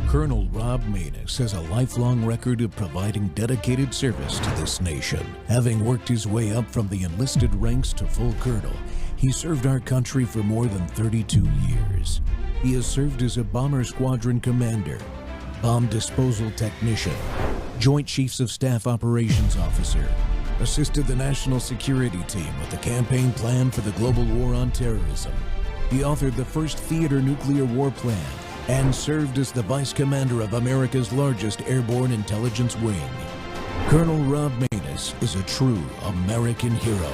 Colonel Rob Maness has a lifelong record of providing dedicated service to this nation. Having worked his way up from the enlisted ranks to full colonel, he served our country for more than 32 years. He has served as a bomber squadron commander, bomb disposal technician, Joint Chiefs of Staff Operations Officer, assisted the National Security Team with the campaign plan for the global war on terrorism. He authored the first theater nuclear war plan and served as the Vice Commander of America's largest airborne intelligence wing. Colonel Rob Maness is a true American hero.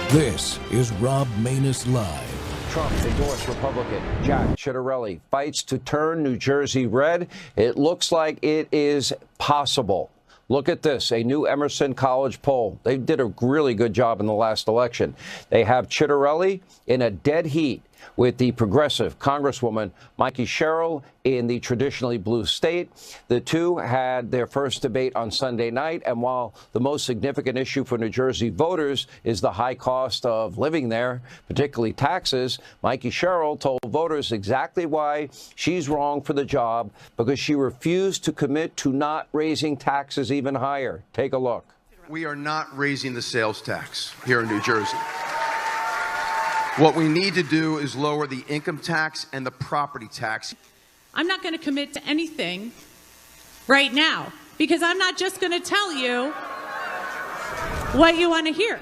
This is Rob Maness Live. Trump endorsed Republican Jack Ciattarelli fights to turn New Jersey red. It looks like it is possible. Look at this, a new Emerson College poll. They did a really good job in the last election. They have Ciattarelli in a dead heat with the progressive Congresswoman Mikey Sherrill in the traditionally blue state. The two had their first debate on Sunday night, and while the most significant issue for New Jersey voters is the high cost of living there, particularly taxes, Mikey Sherrill told voters exactly why she's wrong for the job, because she refused to commit to not raising taxes even higher. Take a look. We are not raising the sales tax here in New Jersey. What we need to do is lower the income tax and the property tax. I'm not going to commit to anything right now because I'm not just going to tell you what you want to hear.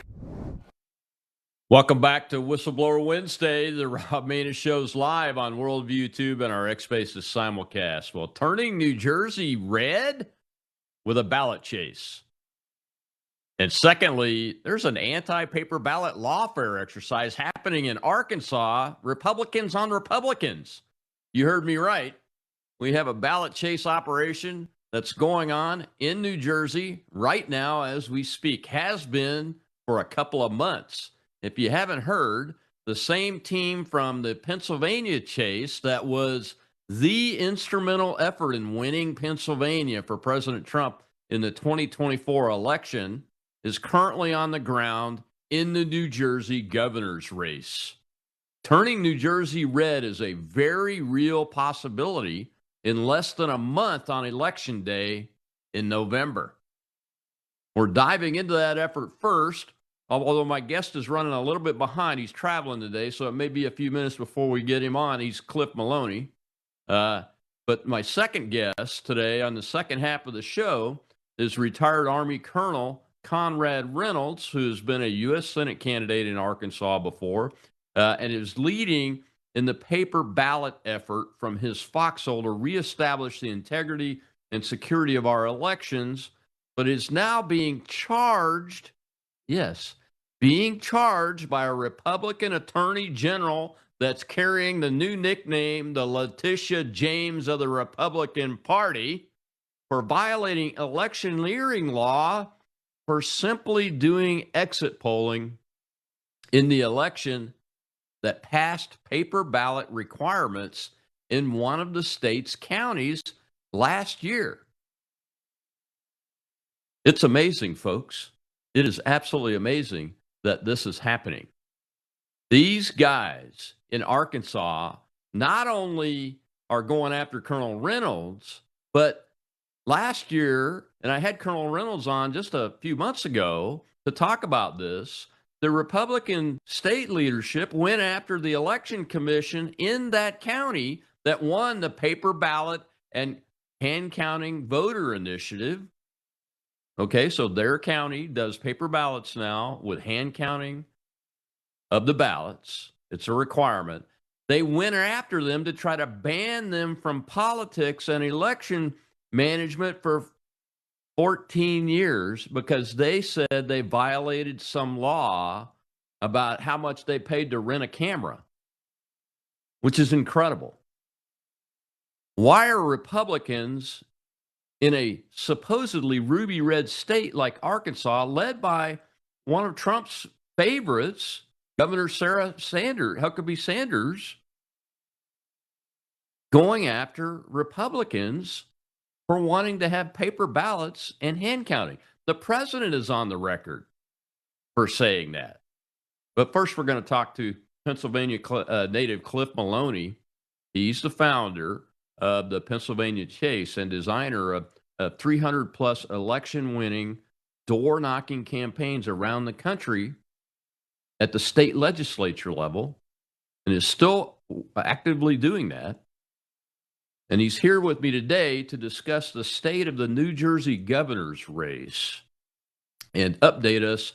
Welcome back to Whistleblower Wednesday. The Rob Maness Show's live on Worldview YouTube and our X Spaces simulcast. Well, turning New Jersey red with a ballot chase. And secondly, there's an anti-paper ballot lawfare exercise happening in Arkansas, Republicans on Republicans. You heard me right. We have a ballot chase operation that's going on in New Jersey right now as we speak, has been for a couple of months. If you haven't heard, the same team from the Pennsylvania chase that was the instrumental effort in winning Pennsylvania for President Trump in the 2024 election is currently on the ground in the New Jersey governor's race. Turning New Jersey red is a very real possibility in less than a month on Election Day in November. We're diving into that effort first, although my guest is running a little bit behind. He's traveling today, so it may be a few minutes before we get him on. He's Cliff Maloney. But my second guest today on the second half of the show is retired Army Colonel Conrad Reynolds, who's been a U.S. Senate candidate in Arkansas before, and is leading in the paper ballot effort from his foxhole to reestablish the integrity and security of our elections, but is now being charged, yes, being charged by a Republican attorney general that's carrying the new nickname, the Letitia James of the Republican Party, for violating electioneering law for simply doing exit polling in the election that passed paper ballot requirements in one of the state's counties last year. It's amazing, folks. It is absolutely amazing that this is happening. These guys in Arkansas not only are going after Colonel Reynolds, but last year, and I had Colonel Reynolds on just a few months ago to talk about this, the Republican state leadership went after the election commission in that county that won the paper ballot and hand counting voter initiative. Okay, so their county does paper ballots now with hand counting of the ballots. It's a requirement. They went after them to try to ban them from politics and election management for 14 years because they said they violated some law about how much they paid to rent a camera, which is incredible. Why are Republicans in a supposedly ruby red state like Arkansas, led by one of Trump's favorites, Governor Sarah Huckabee Sanders, going after Republicans for wanting to have paper ballots and hand counting? The president is on the record for saying that. But first, we're going to talk to Pennsylvania native Cliff Maloney. He's the founder of the Pennsylvania Chase and designer of 300 plus election winning, door knocking campaigns around the country at the state legislature level, and is still actively doing that. And he's here with me today to discuss the state of the New Jersey governor's race and update us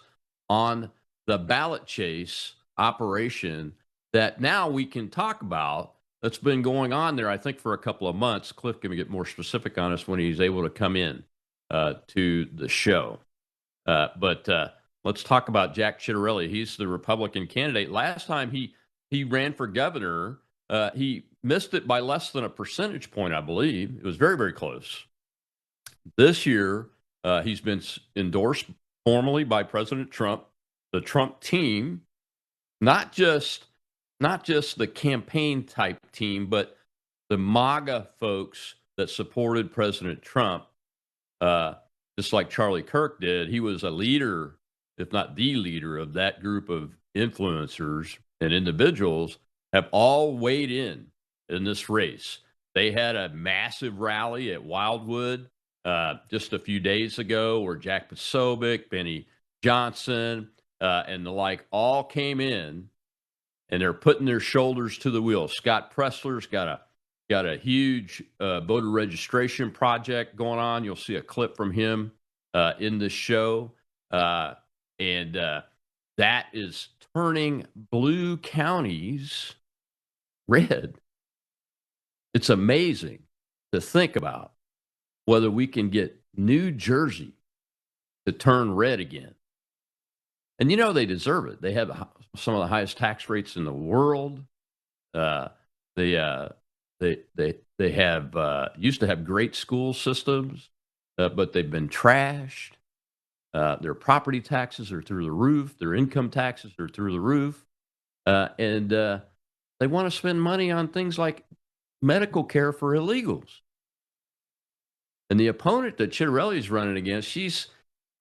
on the ballot chase operation that now we can talk about that's been going on there, I think, for a couple of months. Cliff can get more specific on us when he's able to come in to the show. But let's talk about Jack Ciattarelli. He's the Republican candidate. Last time he ran for governor, he missed it by less than a percentage point, I believe. It was very, very close. This year, he's been endorsed formally by President Trump, the Trump team, not just the campaign type team, but the MAGA folks that supported President Trump, just like Charlie Kirk did. He was a leader, if not the leader, of that group of influencers and individuals have all weighed in this race. They had a massive rally at Wildwood just a few days ago where Jack Posobiec, Benny Johnson, and the like all came in, and they're putting their shoulders to the wheel. Scott Pressler's got a huge voter registration project going on. You'll see a clip from him in this show. And that is turning blue counties red. It's amazing to think about whether we can get New Jersey to turn red again. And you know they deserve it. They have some of the highest tax rates in the world. They have used to have great school systems, but they've been trashed. Their property taxes are through the roof. Their income taxes are through the roof. And they want to spend money on things like medical care for illegals. And the opponent that Ciattarelli's running against, she's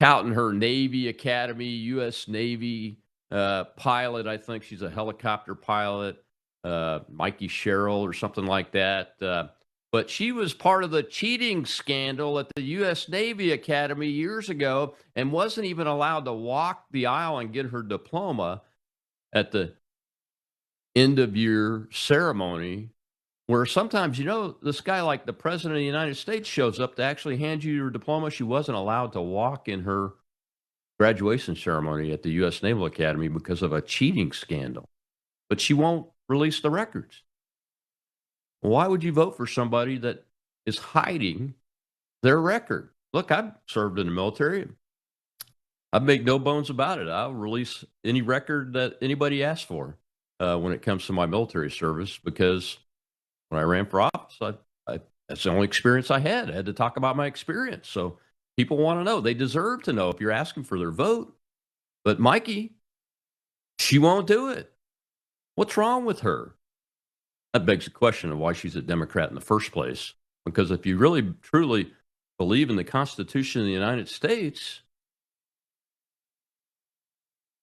touting her Navy Academy, U.S. Navy pilot. I think she's a helicopter pilot, Mikey Sherrill or something like that. But she was part of the cheating scandal at the U.S. Navy Academy years ago and wasn't even allowed to walk the aisle and get her diploma at the end of year ceremony, where sometimes, this guy like the president of the United States shows up to actually hand you your diploma. She wasn't allowed to walk in her graduation ceremony at the U.S. Naval Academy because of a cheating scandal. But she won't release the records. Why would you vote for somebody that is hiding their record? Look, I've served in the military. I make no bones about it. I'll release any record that anybody asks for when it comes to my military service, because when I ran for office, that's the only experience I had. I had to talk about my experience. So people want to know. They deserve to know if you're asking for their vote. But Mikey, she won't do it. What's wrong with her? That begs the question of why she's a Democrat in the first place. Because if you really, truly believe in the Constitution of the United States,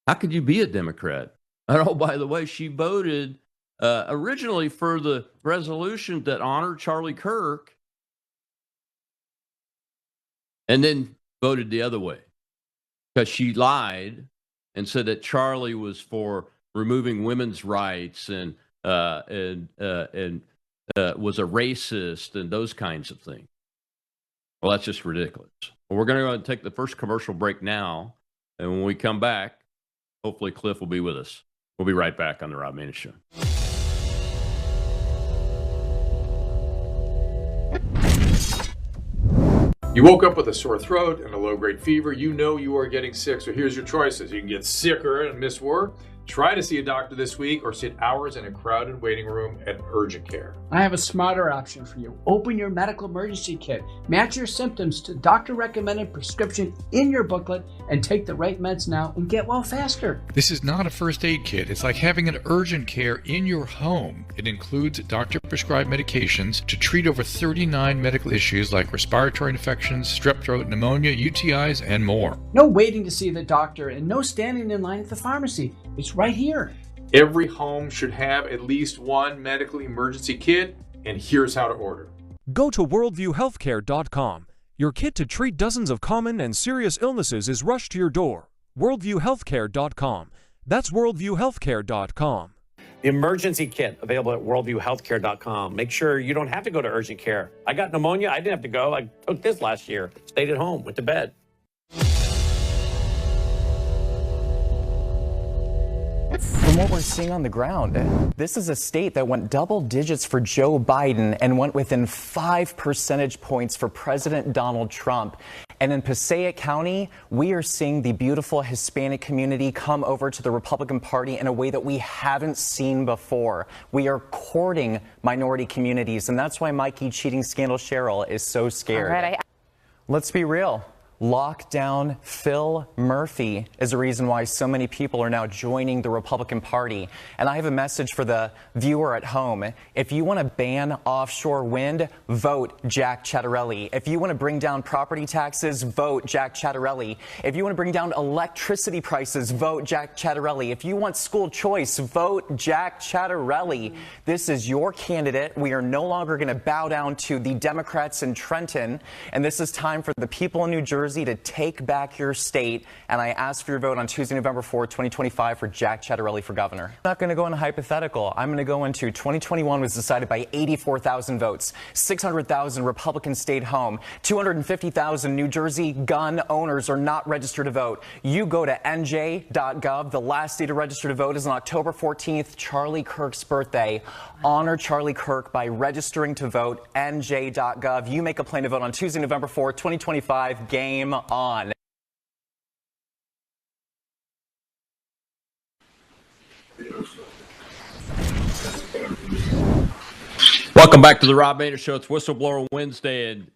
how could you be a Democrat? And oh, by the way, she voted originally for the resolution that honored Charlie Kirk, and then voted the other way because she lied and said that Charlie was for removing women's rights and was a racist and those kinds of things. Well, that's just ridiculous. Well, we're going to go and take the first commercial break now, and when we come back, hopefully Cliff will be with us. We'll be right back on the Rob Maness Show. You woke up with a sore throat and a low-grade fever. You know you are getting sick, so here's your choices. You can get sicker and miss work. Try to see a doctor this week, or sit hours in a crowded waiting room at urgent care. I have a smarter option for you. Open your medical emergency kit. Match your symptoms to doctor-recommended prescription in your booklet and take the right meds now and get well faster. This is not a first aid kit. It's like having an urgent care in your home. It includes doctor-prescribed medications to treat over 39 medical issues like respiratory infections, strep throat, pneumonia, UTIs, and more. No waiting to see the doctor and no standing in line at the pharmacy. It's right here. Every home should have at least one medical emergency kit, and here's how to order. Go to worldviewhealthcare.com. Your kit to treat dozens of common and serious illnesses is rushed to your door. worldviewhealthcare.com. That's worldviewhealthcare.com. The emergency kit available at worldviewhealthcare.com. Make sure you don't have to go to urgent care. I got pneumonia. I didn't have to go. I took this last year. Stayed at home, went to bed. From what we're seeing on the ground, this is a state that went double digits for Joe Biden and went within 5 percentage points for President Donald Trump. And in Passaic County, we are seeing the beautiful Hispanic community come over to the Republican Party in a way that we haven't seen before. We are courting minority communities, and that's why Mikey cheating scandal Cheryl is so scared. All right, let's be real. Lockdown Phil Murphy is the reason why so many people are now joining the Republican Party. And I have a message for the viewer at home. If you want to ban offshore wind, vote Jack Ciattarelli. If you want to bring down property taxes, vote Jack Ciattarelli. If you want to bring down electricity prices, vote Jack Ciattarelli. If you want school choice, vote Jack Ciattarelli. This is your candidate. We are no longer going to bow down to the Democrats in Trenton. And this is time for the people in New Jersey to take back your state, and I ask for your vote on Tuesday, November 4th, 2025 for Jack Ciattarelli for governor. I'm not going to go into hypothetical. I'm going to go into 2021 was decided by 84,000 votes. 600,000 Republicans stayed home. 250,000 New Jersey gun owners are not registered to vote. You go to nj.gov. The last day to register to vote is on October 14th, Charlie Kirk's birthday. Honor Charlie Kirk by registering to vote, nj.gov. You make a plan to vote on Tuesday, November 4th, 2025. Game on. Welcome back to the Rob Maness Show. It's Whistleblower Wednesday, and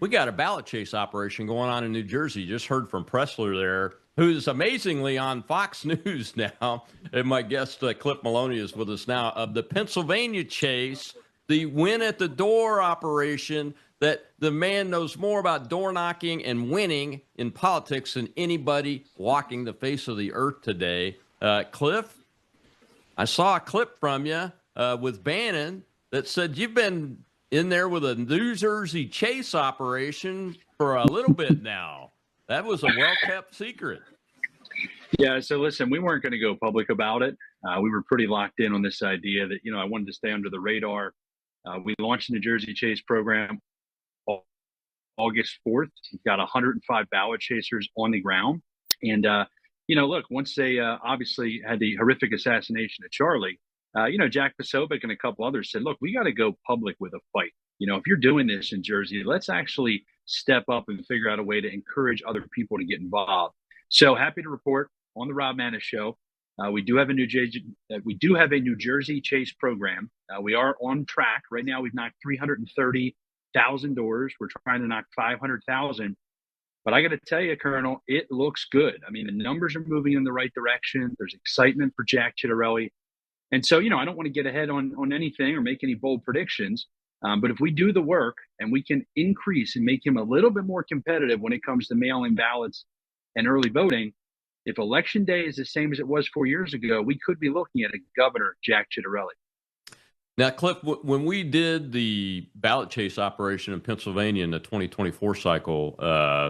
we got a ballot chase operation going on in New Jersey. Just heard from Pressler there, who's amazingly on Fox News now. And my guest, Cliff Maloney, is with us now, of the Pennsylvania chase, the win at the door operation, that the man knows more about door knocking and winning in politics than anybody walking the face of the earth today. Cliff, I saw a clip from you with Bannon that said you've been in there with a New Jersey chase operation for a little bit now. That was a well-kept secret. Yeah, so listen, we weren't going to go public about it. We were pretty locked in on this idea that, I wanted to stay under the radar. We launched the New Jersey Chase program August 4th. We've got 105 ballot chasers on the ground. And, look, once they obviously had the horrific assassination of Charlie, Jack Posobiec and a couple others said, look, we got to go public with a fight. If you're doing this in Jersey, let's actually step up and figure out a way to encourage other people to get involved. So happy to report on the Rob Maness Show. We do have a New Jersey Chase program. We are on track. Right now, we've knocked 330,000 doors. We're trying to knock 500,000. But I got to tell you, Colonel, it looks good. I mean, the numbers are moving in the right direction. There's excitement for Jack Ciattarelli. And so, I don't want to get ahead on anything or make any bold predictions. But if we do the work and we can increase and make him a little bit more competitive when it comes to mail-in ballots and early voting, if election day is the same as it was 4 years ago, we could be looking at a governor, Jack Ciattarelli. Now, Cliff, when we did the ballot chase operation in Pennsylvania in the 2024 cycle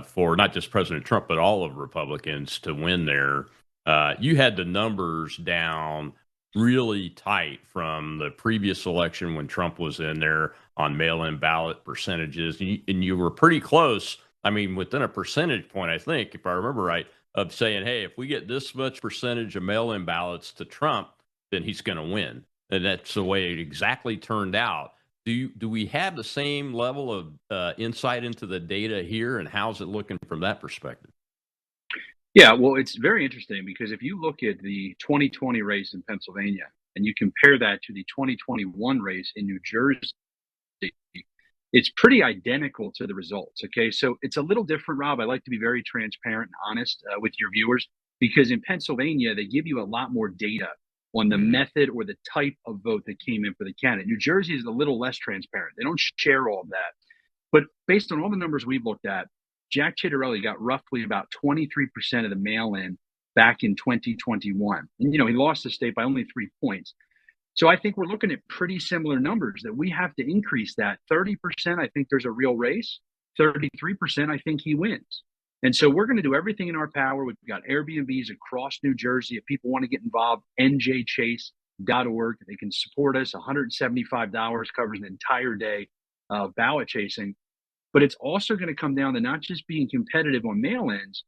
for not just President Trump, but all of Republicans to win there, you had the numbers down really tight from the previous election when Trump was in there on mail-in ballot percentages. And you were pretty close. I mean, within a percentage point, I think, if I remember right, of saying, hey, if we get this much percentage of mail-in ballots to Trump, then he's going to win. And that's the way it exactly turned out. Do we have the same level of insight into the data here, and how's it looking from that perspective? Yeah, well, it's very interesting because if you look at the 2020 race in Pennsylvania and you compare that to the 2021 race in New Jersey, it's pretty identical to the results. Okay, so it's a little different, Rob. I like to be very transparent and honest with your viewers, because in Pennsylvania, they give you a lot more data on the method or the type of vote that came in for the candidate. New Jersey is a little less transparent. They don't share all of that. But based on all the numbers we've looked at, Jack Ciattarelli got roughly about 23% of the mail-in back in 2021. And, he lost the state by only 3 points. So I think we're looking at pretty similar numbers that we have to increase that. 30%, I think there's a real race. 33%, I think he wins. And so we're going to do everything in our power. We've got Airbnbs across New Jersey. If people want to get involved, njchase.org. They can support us. $175 covers an entire day of ballot chasing. But it's also going to come down to not just being competitive on mail-ins,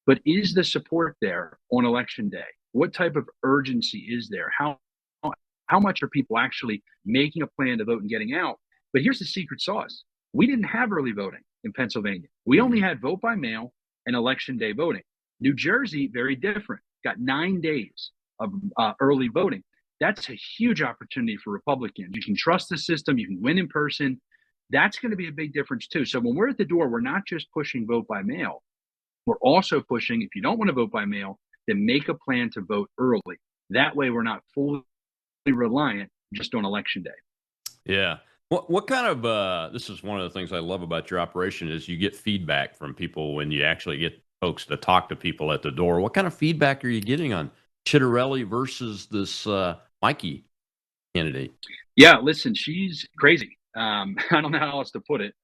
but is the support there on election day? What type of urgency is there? How much are people actually making a plan to vote and getting out? But here's the secret sauce. We didn't have early voting in Pennsylvania. We only had vote by mail and election day voting. New Jersey, very different. Got 9 days of early voting. That's a huge opportunity for Republicans. You can trust the system. You can win in person. That's going to be a big difference too. So when we're at the door, we're not just pushing vote by mail. We're also pushing, if you don't want to vote by mail, then make a plan to vote early. That way we're not fully reliant just on election day. Yeah. What kind of, this is one of the things I love about your operation is you get feedback from people when you actually get folks to talk to people at the door. What kind of feedback are you getting on Chitterelli versus this Mikey candidate? Yeah, listen, she's crazy. I don't know how else to put it.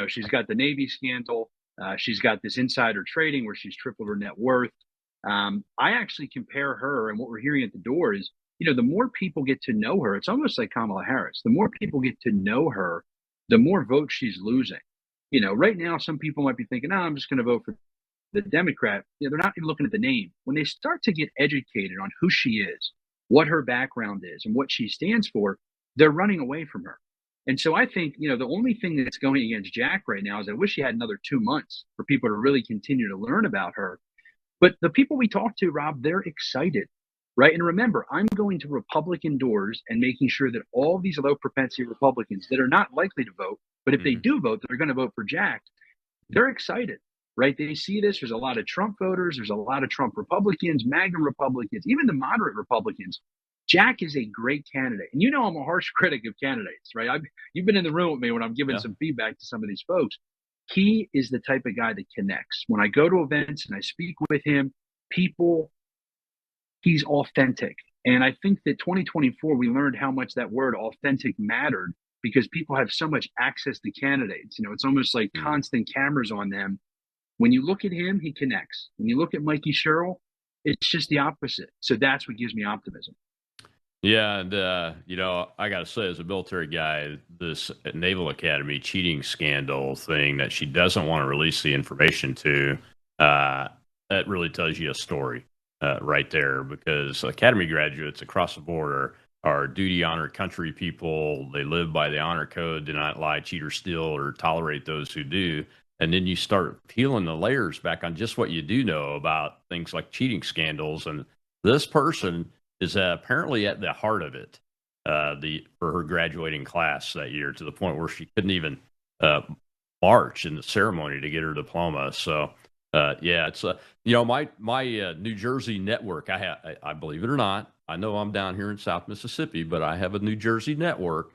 She's got the Navy scandal. She's got this insider trading where she's tripled her net worth. I actually compare her, and what we're hearing at the door is, the more people get to know her, it's almost like Kamala Harris. The more people get to know her, the more votes she's losing. Right now, some people might be thinking, I'm just going to vote for the Democrat. They're not even looking at the name. When they start to get educated on who she is, what her background is, and what she stands for, they're running away from her. And so I think, the only thing that's going against Jack right now is I wish he had another 2 months for people to really continue to learn about her. But the people we talk to, Rob, they're excited, right? And remember, I'm going to Republican doors and making sure that all these low propensity Republicans that are not likely to vote, but if they do vote, they're going to vote for Jack. They're excited, right? They see this. There's a lot of Trump voters. There's a lot of Trump Republicans, MAGA Republicans, even the moderate Republicans. Jack is a great candidate. And I'm a harsh critic of candidates, right? You've been in the room with me when I'm giving some feedback to some of these folks. He is the type of guy that connects. When I go to events and I speak with him, he's authentic. And I think that 2024, we learned how much that word authentic mattered because people have so much access to candidates. It's almost like constant cameras on them. When you look at him, he connects. When you look at Mikey Sherrill, it's just the opposite. So that's what gives me optimism. Yeah, and I got to say, as a military guy, this Naval Academy cheating scandal thing that she doesn't want to release the information to, that really tells you a story right there. Because Academy graduates across the board are duty, honor, country people. They live by the honor code, do not lie, cheat, or steal, or tolerate those who do. And then you start peeling the layers back on just what you do know about things like cheating scandals. And this person is apparently at the heart of it for her graduating class that year, to the point where she couldn't even march in the ceremony to get her diploma. So, it's my New Jersey network. I believe it or not, I know I'm down here in South Mississippi, but I have a New Jersey network.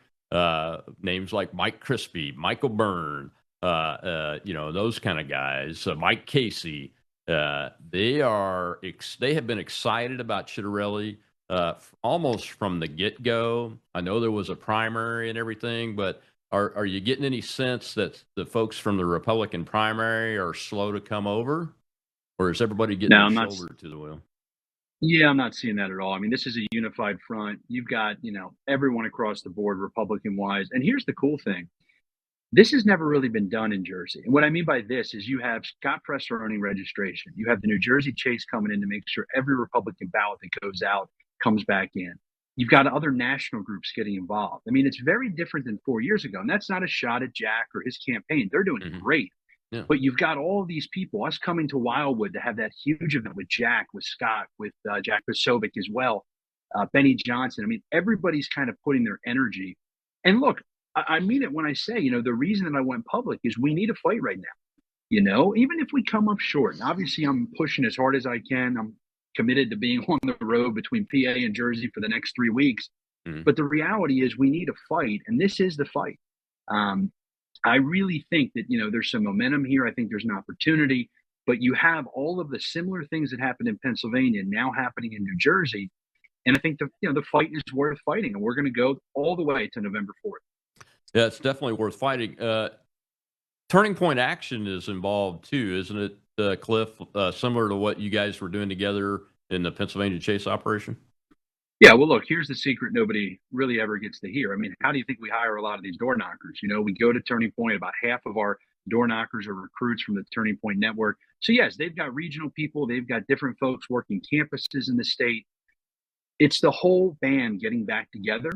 Names like Mike Crispy, Michael Byrne, those kind of guys. Mike Casey. They have been excited about Chitterelli almost from the get-go. I know there was a primary and everything, but are you getting any sense that the folks from the Republican primary are slow to come over? Or is everybody getting their shoulder to the wheel? Yeah, I'm not seeing that at all. I mean, this is a unified front. You've got, everyone across the board, Republican-wise. And here's the cool thing. This has never really been done in Jersey. And what I mean by this is you have Scott Presser owning registration. You have the New Jersey Chase coming in to make sure every Republican ballot that goes out comes back in. You've got other national groups getting involved. I mean, it's very different than 4 years ago. And that's not a shot at Jack or his campaign. They're doing great. Yeah. But you've got all these people, us coming to Wildwood to have that huge event with Jack, with Scott, with Jack Posobiec as well, Benny Johnson. I mean, everybody's kind of putting their energy. And look, I mean it when I say, the reason that I went public is we need a fight right now. Even if we come up short. And obviously, I'm pushing as hard as I can. I'm committed to being on the road between PA and Jersey for the next 3 weeks. But the reality is we need a fight, and this is the fight. I really think that, there's some momentum here. I think there's an opportunity. but you have all of the similar things that happened in Pennsylvania now happening in New Jersey. And I think the fight is worth fighting, and we're going to go all the way to November 4th. Yeah, it's definitely worth fighting. Turning Point Action is involved too, isn't it, Cliff? Similar to what you guys were doing together in the Pennsylvania Chase operation? Yeah, well, look, here's the secret nobody really ever gets to hear. I mean, how do you think we hire a lot of these door knockers? We go to Turning Point, about half of our door knockers are recruits from the Turning Point network. So, yes, they've got regional people, they've got different folks working campuses in the state. It's the whole band getting back together.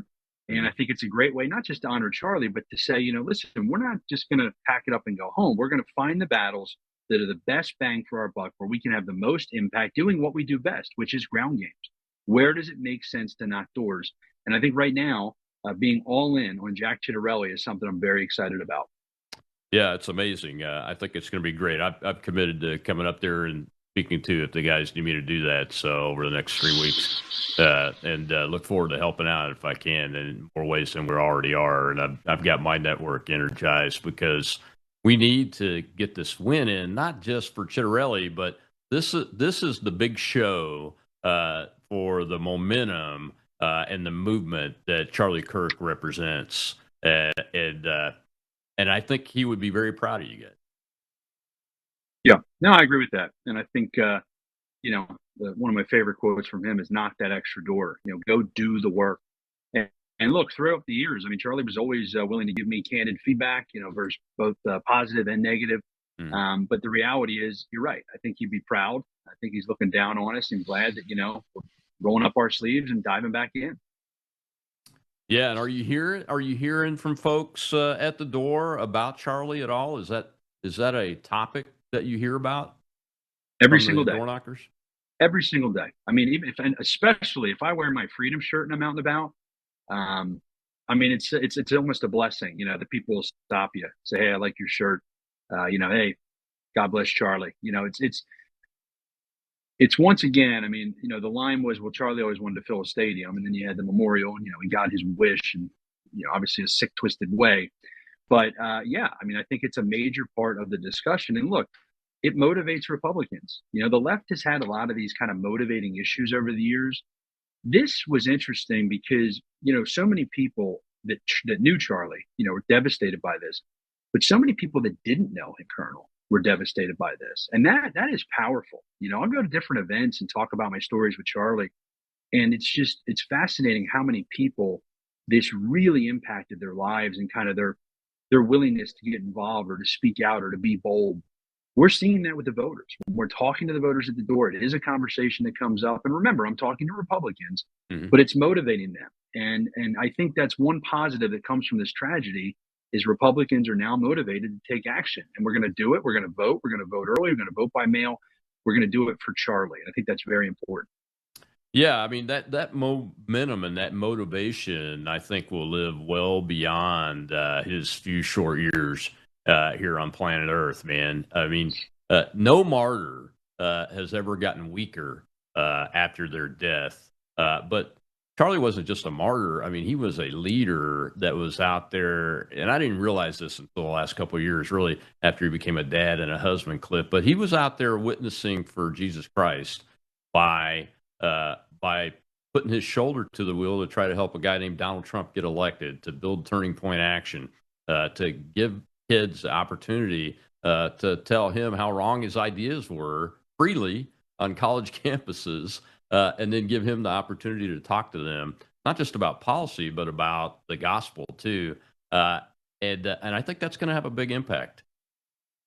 And I think it's a great way, not just to honor Charlie, but to say, listen, we're not just going to pack it up and go home. We're going to find the battles that are the best bang for our buck, where we can have the most impact doing what we do best, which is ground games. Where does it make sense to knock doors? And I think right now, being all in on Jack Chitterelli is something I'm very excited about. Yeah, it's amazing. I think it's going to be great. I've committed to coming up there and speaking to if the guys need me to do that. So over the next 3 weeks, and look forward to helping out if I can in more ways than we already are. And I've got my network energized because we need to get this win in, not just for Chitterelli, but this is the big show for the momentum and the movement that Charlie Kirk represents. And I think he would be very proud of you guys. Yeah, no, I agree with that. And I think, one of my favorite quotes from him is knock that extra door, go do the work. And look, throughout the years, I mean, Charlie was always willing to give me candid feedback, versus both positive and negative. But the reality is, you're right. I think he'd be proud. I think he's looking down on us and glad that, we're rolling up our sleeves and diving back in. Yeah, and are you hearing from folks at the door about Charlie at all? Is that a topic that you hear about every single day? Door knockers? Every single day. I mean, especially if I wear my Freedom shirt and I'm out and about. I mean, it's almost a blessing, that people will stop you, say, "Hey, I like your shirt." Hey, God bless Charlie. It's once again, I mean, the line was, well, Charlie always wanted to fill a stadium, and then you had the memorial, and, he got his wish, and, obviously a sick, twisted way. But, yeah, I mean, I think it's a major part of the discussion. And look, it motivates Republicans. The left has had a lot of these kind of motivating issues over the years. This was interesting because, so many people that knew Charlie, were devastated by this. But so many people that didn't know him, Colonel, were devastated by this. And that is powerful. I'll go to different events and talk about my stories with Charlie. And it's fascinating how many people this really impacted their lives and kind of their willingness to get involved or to speak out or to be bold. We're seeing that with the voters. We're talking to the voters at the door. It is a conversation that comes up. And remember, I'm talking to Republicans, but it's motivating them. And I think that's one positive that comes from this tragedy is Republicans are now motivated to take action. And we're going to do it. We're going to vote. We're going to vote early. We're going to vote by mail. We're going to do it for Charlie. And I think that's very important. Yeah, I mean, that momentum and that motivation, I think, will live well beyond his few short years here on planet Earth, man. I mean, no martyr has ever gotten weaker after their death. But Charlie wasn't just a martyr. I mean, he was a leader that was out there, and I didn't realize this until the last couple of years, really, after he became a dad and a husband, Cliff. But he was out there witnessing for Jesus Christ by putting his shoulder to the wheel to try to help a guy named Donald Trump get elected, to build Turning Point Action, to give kids the opportunity to tell him how wrong his ideas were freely on college campuses. And then give him the opportunity to talk to them, not just about policy, but about the gospel too. And I think that's going to have a big impact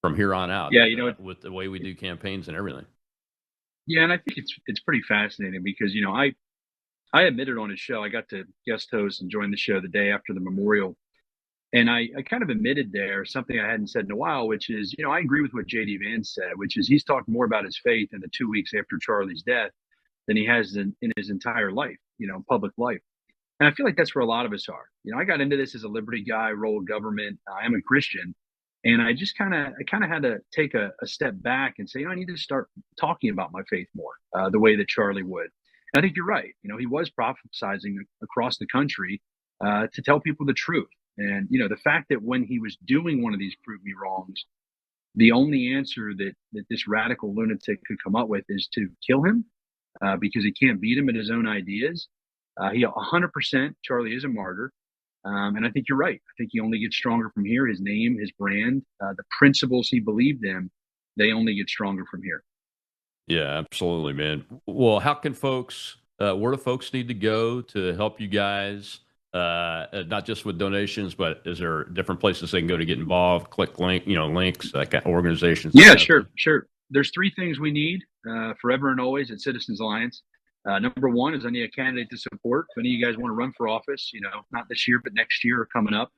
from here on out. Yeah, with the way we do campaigns and everything. Yeah, and I think it's pretty fascinating because I admitted on his show, I got to guest host and join the show the day after the memorial, and I kind of admitted there something I hadn't said in a while, which is I agree with what J.D. Vance said, which is he's talked more about his faith in the 2 weeks after Charlie's death than he has in his entire life, public life. And I feel like that's where a lot of us are. I got into this as a liberty guy, role of government. I am a Christian. And I just kind of had to take a step back and say, I need to start talking about my faith more, the way that Charlie would. And I think you're right. He was prophesizing across the country to tell people the truth. And, the fact that when he was doing one of these prove me wrongs, The only answer that this radical lunatic could come up with is to kill him because he can't beat him at his own ideas. He 100%, Charlie is a martyr. And I think you're right. I think he only gets stronger from here. His name, his brand, the principles he believed in, they only get stronger from here. Yeah, absolutely, man. Well, how can folks, where do folks need to go to help you guys? Not just with donations, but is there different places they can go to get involved? Click links, like organizations. Yeah, sure. There's three things we need forever and always at Citizens Alliance. Number one is I need a candidate to support. If any of you guys want to run for office, not this year, but next year or coming up.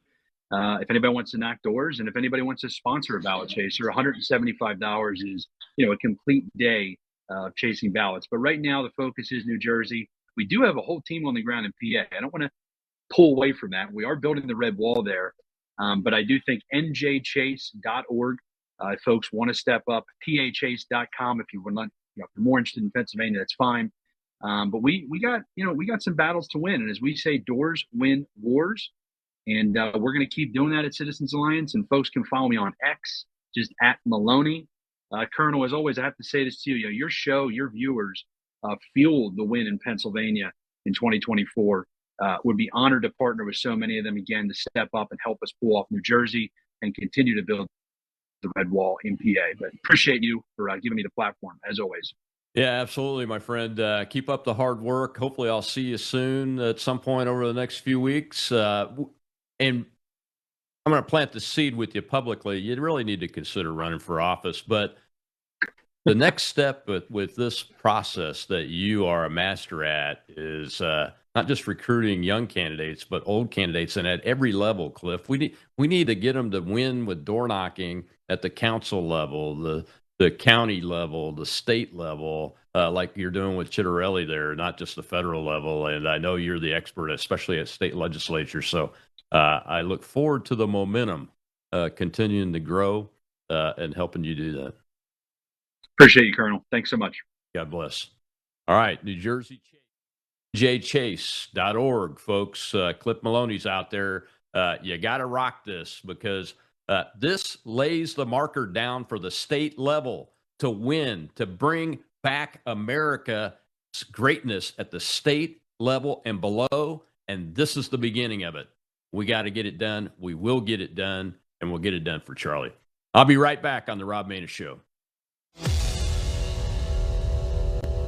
If anybody wants to knock doors, and if anybody wants to sponsor a ballot chaser, $175 is, a complete day of chasing ballots. But right now, the focus is New Jersey. We do have a whole team on the ground in PA. I don't want to pull away from that. We are building the red wall there. But I do think njchase.org, if folks want to step up, pachase.com. If you would not, if you're more interested in Pennsylvania, that's fine. But we got some battles to win. And as we say, doors win wars. And we're going to keep doing that at Citizens Alliance. And folks can follow me on X, just at Maloney. Colonel, as always, I have to say this to you. Your show, your viewers fueled the win in Pennsylvania in 2024. Would be honored to partner with so many of them again to step up and help us pull off New Jersey and continue to build the red wall in PA. But appreciate you for giving me the platform, as always. Yeah, absolutely, my friend. Keep up the hard work. Hopefully, I'll see you soon at some point over the next few weeks. And I'm going to plant the seed with you publicly. You really need to consider running for office. But the next step with this process that you are a master at is not just recruiting young candidates, but old candidates, and at every level, Cliff. We need to get them to win with door knocking at the council level, the county level, the state level, like you're doing with Chitterelli there, not just the federal level. And I know you're the expert, especially at state legislature. So I look forward to the momentum continuing to grow and helping you do that. Appreciate you, Colonel. Thanks so much. God bless. All right, New Jersey njchase.org, folks. Cliff Maloney's out there. You got to rock this because this lays the marker down for the state level to win, to bring back America's greatness at the state level and below. And this is the beginning of it. We got to get it done. We will get it done, and we'll get it done for Charlie. I'll be right back on the Rob Maness Show.